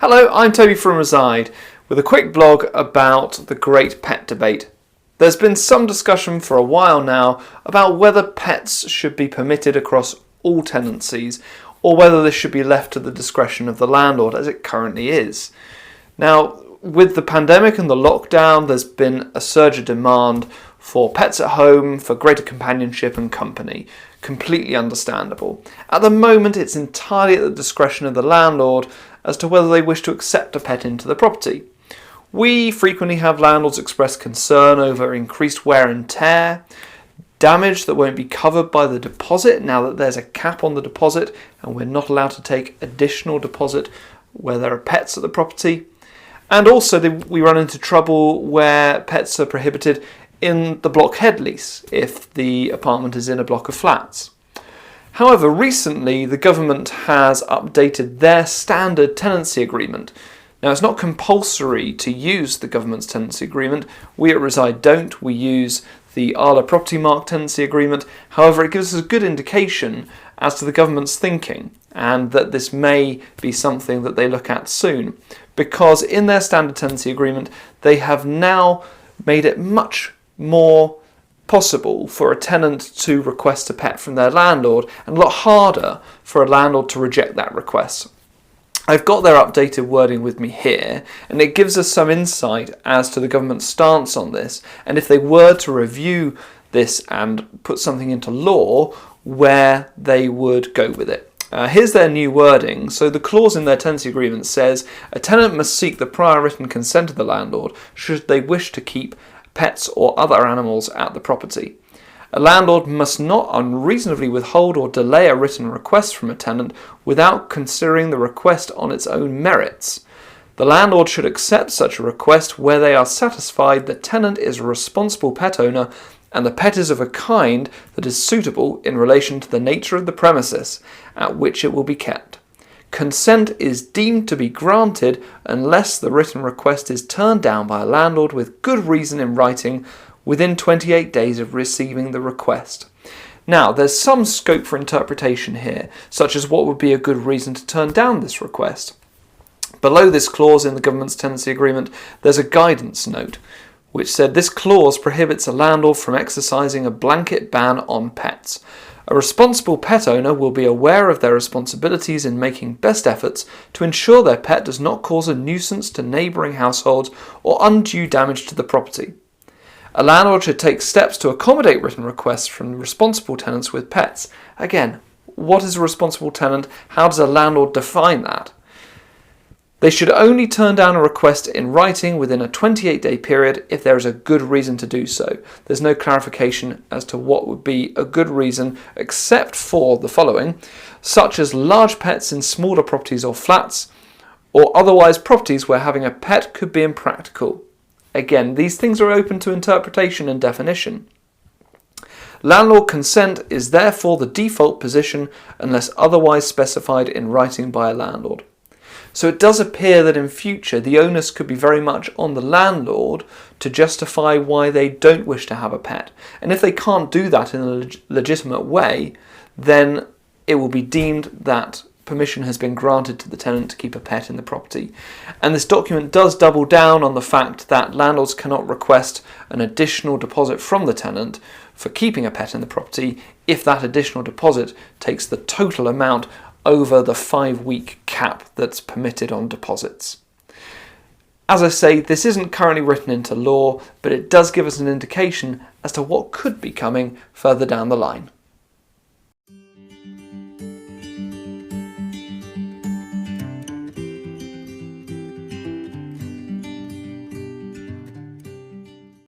Hello, I'm Toby from Reside with a quick blog about the great pet debate. There's been some discussion for a while now about whether pets should be permitted across all tenancies or whether this should be left to the discretion of the landlord as it currently is. Now, with the pandemic and the lockdown, there's been a surge of demand for pets at home, for greater companionship and company. Completely understandable. At the moment, it's entirely at the discretion of the landlord as to whether they wish to accept a pet into the property. We frequently have landlords express concern over increased wear and tear, damage that won't be covered by the deposit now that there's a cap on the deposit and we're not allowed to take additional deposit where there are pets at the property. And also we run into trouble where pets are prohibited in the block head lease if the apartment is in a block of flats. However, recently the government has updated their standard tenancy agreement. Now, it's not compulsory to use the government's tenancy agreement. We at Reside don't. We use the Arla Property Mark tenancy agreement. However, it gives us a good indication as to the government's thinking and that this may be something that they look at soon, because in their standard tenancy agreement they have now made it much more possible for a tenant to request a pet from their landlord and a lot harder for a landlord to reject that request. I've got their updated wording with me here, and it gives us some insight as to the government's stance on this, and if they were to review this and put something into law, where they would go with it. Here's their new wording. So the clause in their tenancy agreement says, a tenant must seek the prior written consent of the landlord should they wish to keep pets or other animals at the property. A landlord must not unreasonably withhold or delay a written request from a tenant without considering the request on its own merits. The landlord should accept such a request where they are satisfied the tenant is a responsible pet owner and the pet is of a kind that is suitable in relation to the nature of the premises at which it will be kept. Consent is deemed to be granted unless the written request is turned down by a landlord with good reason in writing within 28 days of receiving the request. Now, there's some scope for interpretation here, such as what would be a good reason to turn down this request. Below this clause in the government's tenancy agreement, there's a guidance note, which said this clause prohibits a landlord from exercising a blanket ban on pets. A responsible pet owner will be aware of their responsibilities in making best efforts to ensure their pet does not cause a nuisance to neighbouring households or undue damage to the property. A landlord should take steps to accommodate written requests from responsible tenants with pets. Again, what is a responsible tenant? How does a landlord define that? They should only turn down a request in writing within a 28-day period if there is a good reason to do so. There's no clarification as to what would be a good reason except for the following, such as large pets in smaller properties or flats, or otherwise properties where having a pet could be impractical. Again, these things are open to interpretation and definition. Landlord consent is therefore the default position unless otherwise specified in writing by a landlord. So it does appear that in future the onus could be very much on the landlord to justify why they don't wish to have a pet. And if they can't do that in a legitimate way, then it will be deemed that permission has been granted to the tenant to keep a pet in the property. And this document does double down on the fact that landlords cannot request an additional deposit from the tenant for keeping a pet in the property if that additional deposit takes the total amount over the 5-week cap that's permitted on deposits. As I say, this isn't currently written into law, but it does give us an indication as to what could be coming further down the line.